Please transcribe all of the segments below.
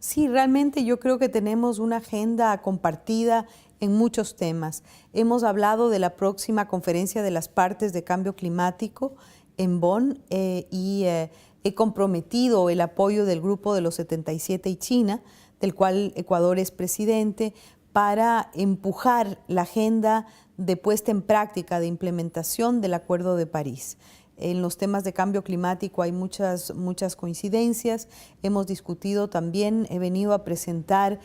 Sí, realmente yo creo que tenemos una agenda compartida en muchos temas. Hemos hablado de la próxima conferencia de las partes de cambio climático en Bonn he comprometido el apoyo del Grupo de los 77 y China, del cual Ecuador es presidente, para empujar la agenda de puesta en práctica, de implementación del Acuerdo de París. En los temas de cambio climático hay muchas coincidencias. Hemos discutido también, he venido a presentar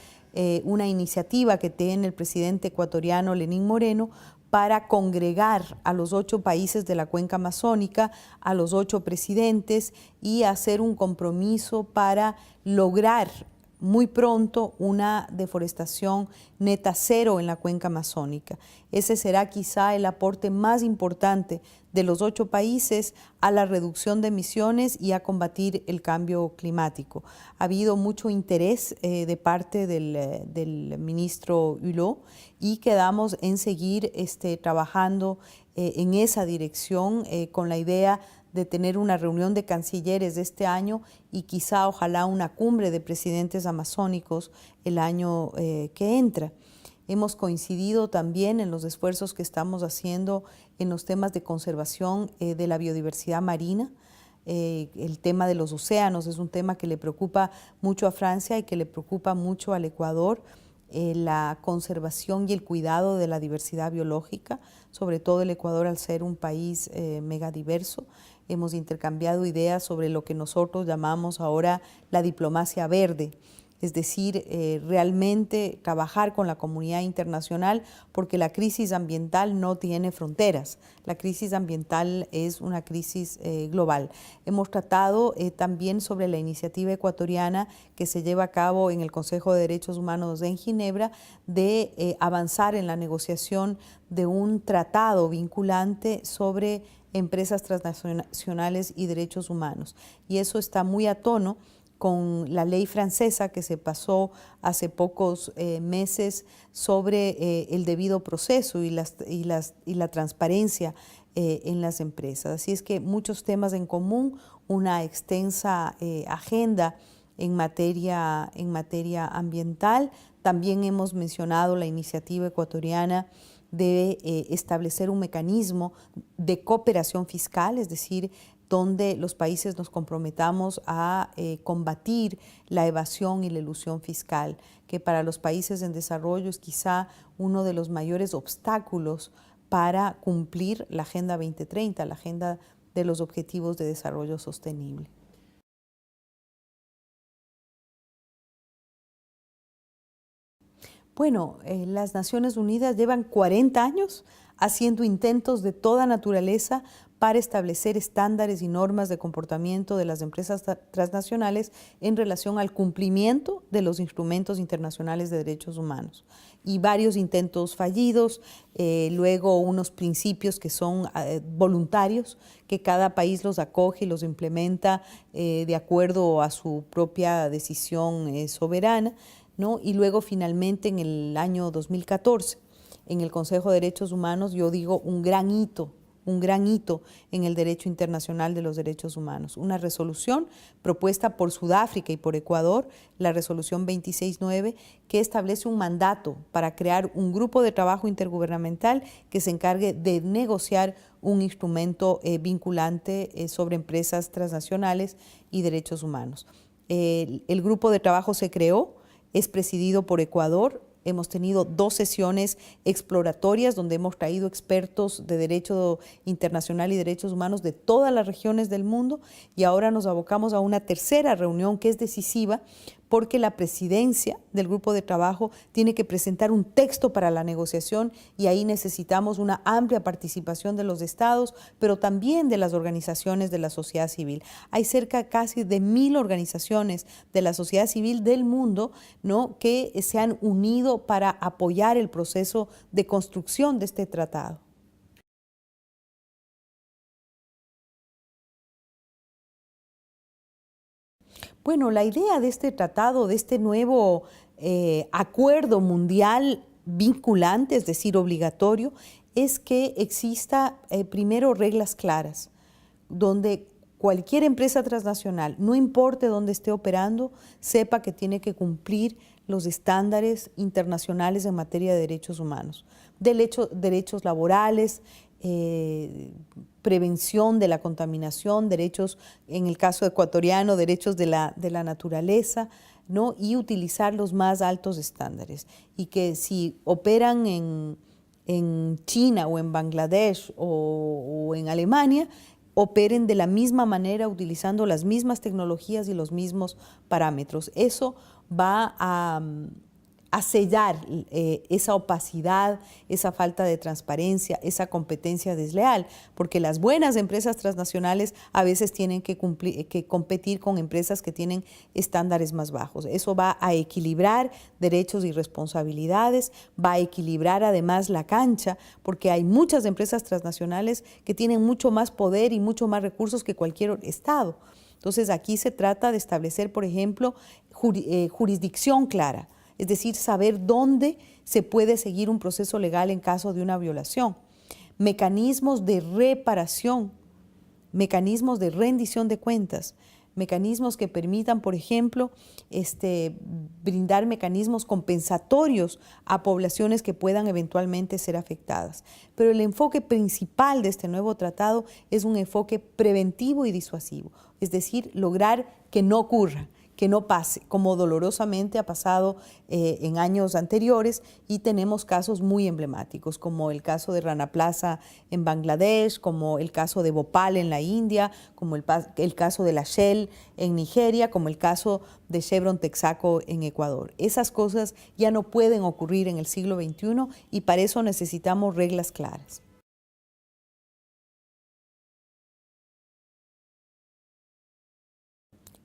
una iniciativa que tiene el presidente ecuatoriano Lenín Moreno para congregar a los 8 países de la cuenca amazónica, a los 8 presidentes y hacer un compromiso para lograr muy pronto una deforestación neta cero en la cuenca amazónica. Ese será quizá el aporte más importante de los 8 países a la reducción de emisiones y a combatir el cambio climático. Ha habido mucho interés de parte del ministro Hulot y quedamos en seguir trabajando en esa dirección con la idea de tener una reunión de cancilleres de este año y quizá ojalá una cumbre de presidentes amazónicos el año que entra. Hemos coincidido también en los esfuerzos que estamos haciendo en los temas de conservación de la biodiversidad marina. El tema de los océanos es un tema que le preocupa mucho a Francia y que le preocupa mucho al Ecuador. La conservación y el cuidado de la diversidad biológica, sobre todo el Ecuador al ser un país megadiverso. Hemos intercambiado ideas sobre lo que nosotros llamamos ahora la diplomacia verde, es decir, realmente trabajar con la comunidad internacional porque la crisis ambiental no tiene fronteras. La crisis ambiental es una crisis global. Hemos tratado también sobre la iniciativa ecuatoriana que se lleva a cabo en el Consejo de Derechos Humanos en Ginebra de avanzar en la negociación de un tratado vinculante sobre empresas transnacionales y derechos humanos. Y eso está muy a tono con la ley francesa que se pasó hace pocos meses sobre el debido proceso y la transparencia en las empresas. Así es que muchos temas en común, una extensa agenda en materia ambiental. También hemos mencionado la iniciativa ecuatoriana de establecer un mecanismo de cooperación fiscal, es decir, donde los países nos comprometamos a combatir la evasión y la elusión fiscal, que para los países en desarrollo es quizá uno de los mayores obstáculos para cumplir la Agenda 2030, la Agenda de los Objetivos de Desarrollo Sostenible. Bueno, las Naciones Unidas llevan 40 años haciendo intentos de toda naturaleza para establecer estándares y normas de comportamiento de las empresas transnacionales en relación al cumplimiento de los instrumentos internacionales de derechos humanos. Y varios intentos fallidos, luego unos principios que son voluntarios, que cada país los acoge y los implementa de acuerdo a su propia decisión soberana, ¿no? Y luego finalmente en el año 2014, en el Consejo de Derechos Humanos, yo digo un gran hito en el derecho internacional de los derechos humanos. Una resolución propuesta por Sudáfrica y por Ecuador, la resolución 269, que establece un mandato para crear un grupo de trabajo intergubernamental que se encargue de negociar un instrumento vinculante sobre empresas transnacionales y derechos humanos. El grupo de trabajo se creó, es presidido por Ecuador. Hemos tenido 2 sesiones exploratorias donde hemos traído expertos de derecho internacional y derechos humanos de todas las regiones del mundo y ahora nos abocamos a una tercera reunión que es decisiva porque la presidencia del grupo de trabajo tiene que presentar un texto para la negociación y ahí necesitamos una amplia participación de los estados, pero también de las organizaciones de la sociedad civil. Hay cerca casi de 1000 organizaciones de la sociedad civil del mundo, ¿no?, que se han unido para apoyar el proceso de construcción de este tratado. Bueno, la idea de este tratado, de este nuevo acuerdo mundial vinculante, es decir, obligatorio, es que exista primero reglas claras, donde cualquier empresa transnacional, no importe dónde esté operando, sepa que tiene que cumplir los estándares internacionales en materia de derechos humanos, derechos laborales, prevención de la contaminación, derechos, en el caso ecuatoriano, derechos de la naturaleza, ¿no? Y utilizar los más altos estándares. Y que si operan en China o en Bangladesh o en Alemania, operen de la misma manera, utilizando las mismas tecnologías y los mismos parámetros. Eso va a sellar esa opacidad, esa falta de transparencia, esa competencia desleal, porque las buenas empresas transnacionales a veces tienen que competir con empresas que tienen estándares más bajos. Eso va a equilibrar derechos y responsabilidades, va a equilibrar además la cancha, porque hay muchas empresas transnacionales que tienen mucho más poder y mucho más recursos que cualquier estado. Entonces aquí se trata de establecer, por ejemplo, jurisdicción clara, es decir, saber dónde se puede seguir un proceso legal en caso de una violación. Mecanismos de reparación, mecanismos de rendición de cuentas, mecanismos que permitan, por ejemplo, brindar mecanismos compensatorios a poblaciones que puedan eventualmente ser afectadas. Pero el enfoque principal de este nuevo tratado es un enfoque preventivo y disuasivo, es decir, lograr que no ocurra, que no pase, como dolorosamente ha pasado en años anteriores, y tenemos casos muy emblemáticos, como el caso de Rana Plaza en Bangladesh, como el caso de Bhopal en la India, como el caso de la Shell en Nigeria, como el caso de Chevron Texaco en Ecuador. Esas cosas ya no pueden ocurrir en el siglo XXI y para eso necesitamos reglas claras.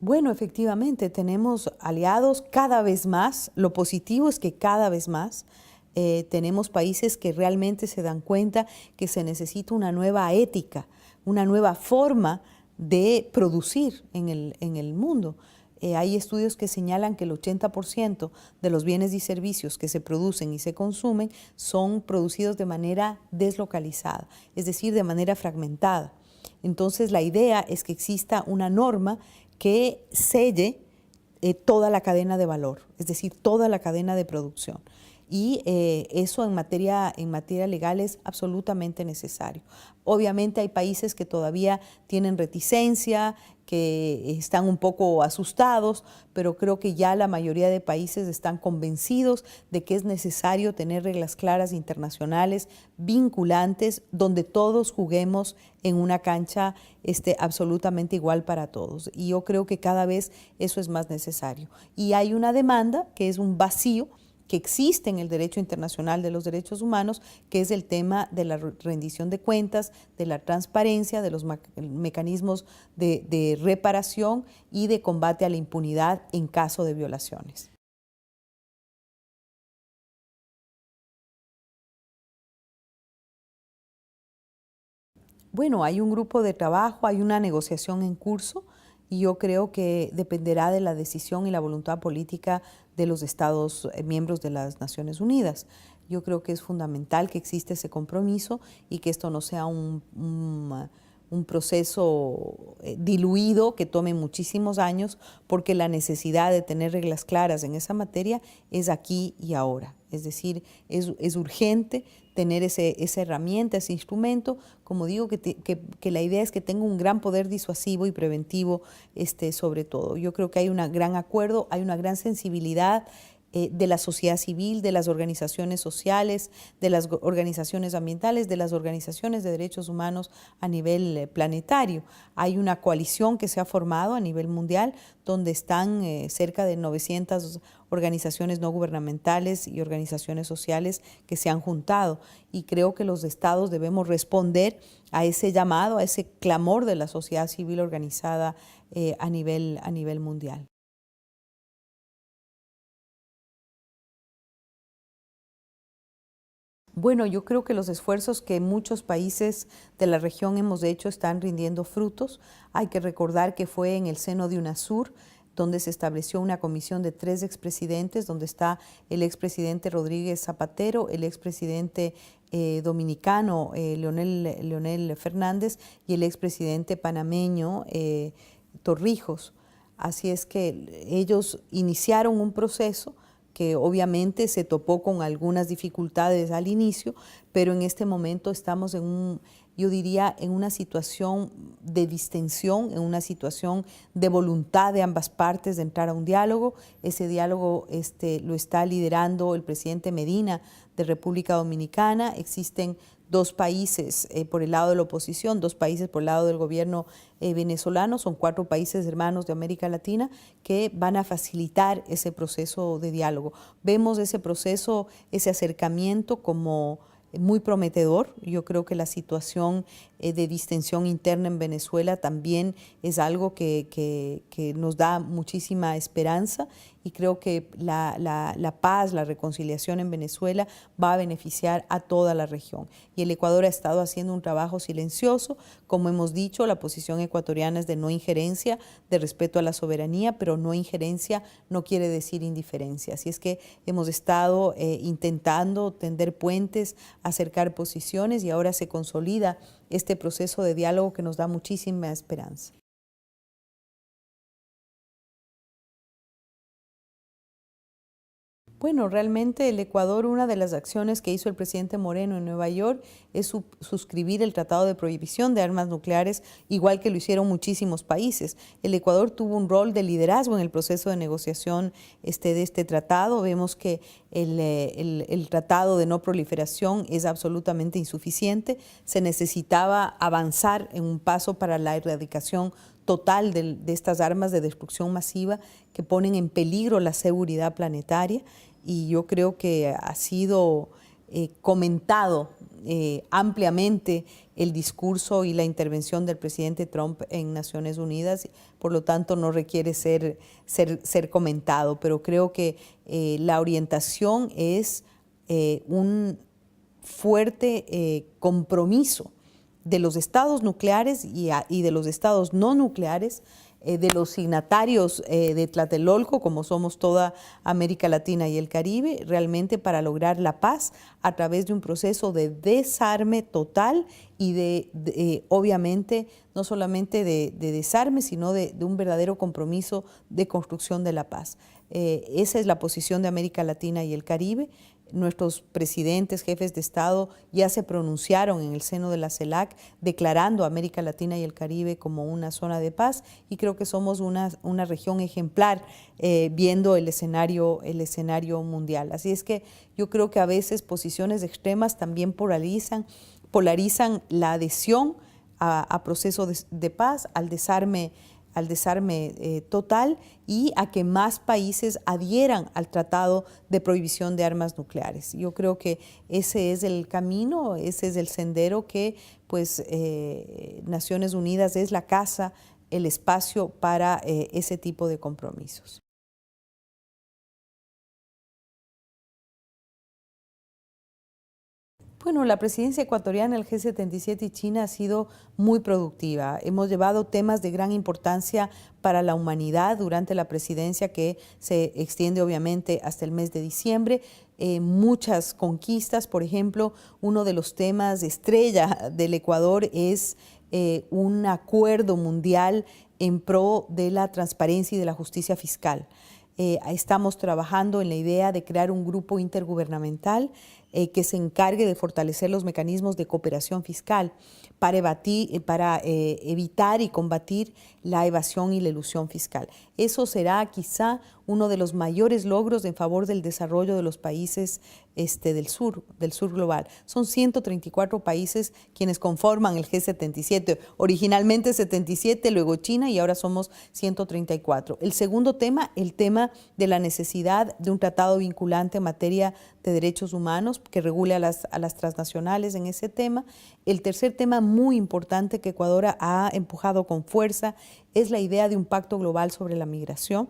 Bueno, efectivamente, tenemos aliados cada vez más. Lo positivo es que cada vez más tenemos países que realmente se dan cuenta que se necesita una nueva ética, una nueva forma de producir en el mundo. Hay estudios que señalan que el 80% de los bienes y servicios que se producen y se consumen son producidos de manera deslocalizada, es decir, de manera fragmentada. Entonces, la idea es que exista una norma que selle toda la cadena de valor, es decir, toda la cadena de producción. Y eso en materia legal es absolutamente necesario. Obviamente hay países que todavía tienen reticencia, que están un poco asustados, pero creo que ya la mayoría de países están convencidos de que es necesario tener reglas claras internacionales, vinculantes, donde todos juguemos en una cancha absolutamente igual para todos. Y yo creo que cada vez eso es más necesario. Y hay una demanda que es un vacío que existe en el derecho internacional de los derechos humanos, que es el tema de la rendición de cuentas, de la transparencia, de los mecanismos de reparación y de combate a la impunidad en caso de violaciones. Bueno, hay un grupo de trabajo, hay una negociación en curso y yo creo que dependerá de la decisión y la voluntad política de los Estados miembros de las Naciones Unidas. Yo creo que es fundamental que exista ese compromiso y que esto no sea un proceso diluido que tome muchísimos años, porque la necesidad de tener reglas claras en esa materia es aquí y ahora. Es decir, es urgente tener esa herramienta, ese instrumento. Como digo, que la idea es que tenga un gran poder disuasivo y preventivo sobre todo. Yo creo que hay un gran acuerdo, hay una gran sensibilidad de la sociedad civil, de las organizaciones sociales, de las organizaciones ambientales, de las organizaciones de derechos humanos a nivel planetario. Hay una coalición que se ha formado a nivel mundial donde están cerca de 900 organizaciones no gubernamentales y organizaciones sociales que se han juntado, y creo que los estados debemos responder a ese llamado, a ese clamor de la sociedad civil organizada a nivel mundial. Bueno, yo creo que los esfuerzos que muchos países de la región hemos hecho están rindiendo frutos. Hay que recordar que fue en el seno de UNASUR donde se estableció una comisión de 3 expresidentes, donde está el expresidente Rodríguez Zapatero, el expresidente dominicano Leonel Fernández y el expresidente panameño Torrijos. Así es que ellos iniciaron un proceso que obviamente se topó con algunas dificultades al inicio, pero en este momento estamos yo diría, en una situación de distensión, en una situación de voluntad de ambas partes de entrar a un diálogo. Ese diálogo lo está liderando el presidente Medina de República Dominicana. Existen 2 países por el lado de la oposición, 2 países por el lado del gobierno venezolano, son 4 países hermanos de América Latina que van a facilitar ese proceso de diálogo. Vemos ese proceso, ese acercamiento como muy prometedor. Yo creo que la situación de distensión interna en Venezuela también es algo que nos da muchísima esperanza, y creo que la paz, la reconciliación en Venezuela va a beneficiar a toda la región. Y el Ecuador ha estado haciendo un trabajo silencioso. Como hemos dicho, la posición ecuatoriana es de no injerencia, de respeto a la soberanía, pero no injerencia no quiere decir indiferencia. Así es que hemos estado intentando tender puentes, acercar posiciones, y ahora se consolida este proceso de diálogo que nos da muchísima esperanza. Bueno, realmente el Ecuador, una de las acciones que hizo el presidente Moreno en Nueva York es suscribir el Tratado de Prohibición de Armas Nucleares, igual que lo hicieron muchísimos países. El Ecuador tuvo un rol de liderazgo en el proceso de negociación de este tratado. Vemos que el Tratado de No Proliferación es absolutamente insuficiente. Se necesitaba avanzar en un paso para la erradicación total de estas armas de destrucción masiva que ponen en peligro la seguridad planetaria, y yo creo que ha sido comentado ampliamente el discurso y la intervención del presidente Trump en Naciones Unidas, por lo tanto no requiere ser comentado, pero creo que la orientación es un fuerte compromiso de los estados nucleares y de los estados no nucleares, de los signatarios de Tlatelolco, como somos toda América Latina y el Caribe, realmente para lograr la paz a través de un proceso de desarme total y obviamente, no solamente de desarme, sino de un verdadero compromiso de construcción de la paz. Esa es la posición de América Latina y el Caribe. Nuestros presidentes, jefes de Estado ya se pronunciaron en el seno de la CELAC declarando a América Latina y el Caribe como una zona de paz, y creo que somos una región ejemplar viendo el escenario mundial. Así es que yo creo que a veces posiciones extremas también polarizan la adhesión a procesos de paz, al desarme total, y a que más países adhieran al Tratado de Prohibición de Armas Nucleares. Yo creo que ese es el camino, ese es el sendero que pues Naciones Unidas es la casa, el espacio para ese tipo de compromisos. Bueno, la presidencia ecuatoriana, el G77 y China ha sido muy productiva. Hemos llevado temas de gran importancia para la humanidad durante la presidencia, que se extiende obviamente hasta el mes de diciembre. Muchas conquistas, por ejemplo, uno de los temas estrella del Ecuador es un acuerdo mundial en pro de la transparencia y de la justicia fiscal. Estamos trabajando en la idea de crear un grupo intergubernamental que se encargue de fortalecer los mecanismos de cooperación fiscal para evitar y combatir la evasión y la elusión fiscal. Eso será quizá uno de los mayores logros en favor del desarrollo de los países del sur global. Son 134 países quienes conforman el G77, originalmente 77, luego China, y ahora somos 134. El segundo tema, el tema de la necesidad de un tratado vinculante en materia de derechos humanos que regule a las transnacionales en ese tema. El tercer tema muy importante que Ecuador ha empujado con fuerza es la idea de un pacto global sobre la migración.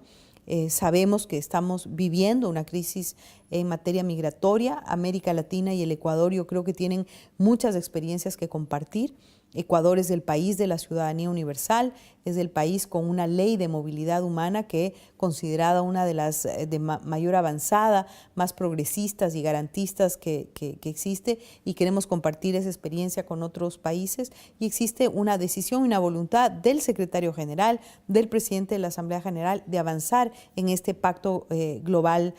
Sabemos que estamos viviendo una crisis en materia migratoria. América Latina y el Ecuador yo creo que tienen muchas experiencias que compartir. Ecuador es el país de la ciudadanía universal, es el país con una ley de movilidad humana que considerada una de las de mayor avanzada, más progresistas y garantistas que existe, y queremos compartir esa experiencia con otros países. Y existe una decisión y una voluntad del secretario general, del presidente de la Asamblea General, de avanzar en este pacto global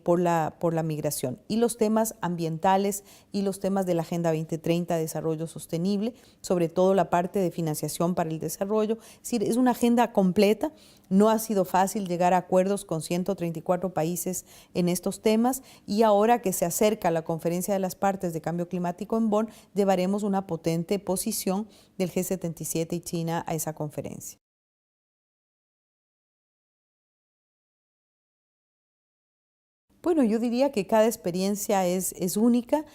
por la migración, y los temas ambientales y los temas de la Agenda 2030 de Desarrollo Sostenible, sobre todo la parte de financiación para el desarrollo. Es decir, es una agenda completa. No ha sido fácil llegar a acuerdos con 134 países en estos temas, y ahora que se acerca la Conferencia de las Partes de Cambio Climático en Bonn, llevaremos una potente posición del G77 y China a esa conferencia. Bueno, yo diría que cada experiencia es única.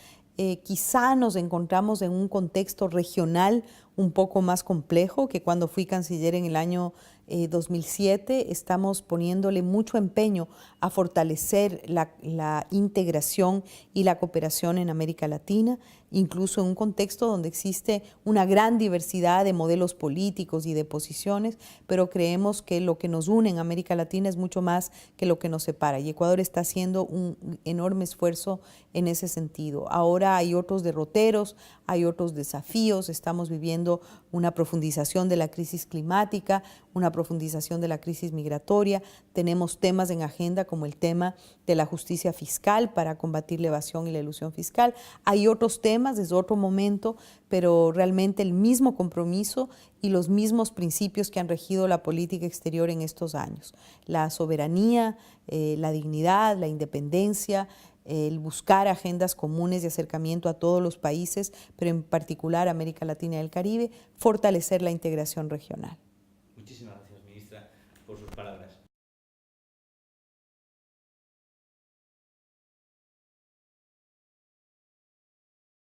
Quizá nos encontramos en un contexto regional un poco más complejo que cuando fui canciller en el año 2007. Estamos poniéndole mucho empeño a fortalecer la integración y la cooperación en América Latina, incluso en un contexto donde existe una gran diversidad de modelos políticos y de posiciones, pero creemos que lo que nos une en América Latina es mucho más que lo que nos separa, y Ecuador está haciendo un enorme esfuerzo en ese sentido. Ahora hay otros derroteros, hay otros desafíos. Estamos viviendo una profundización de la crisis climática, una profundización de la crisis migratoria. Tenemos temas en agenda como el tema de la justicia fiscal para combatir la evasión y la elusión fiscal. Hay otros temas, es otro momento, pero realmente el mismo compromiso y los mismos principios que han regido la política exterior en estos años: la soberanía, la dignidad, la independencia, el buscar agendas comunes de acercamiento a todos los países, pero en particular a América Latina y el Caribe, fortalecer la integración regional.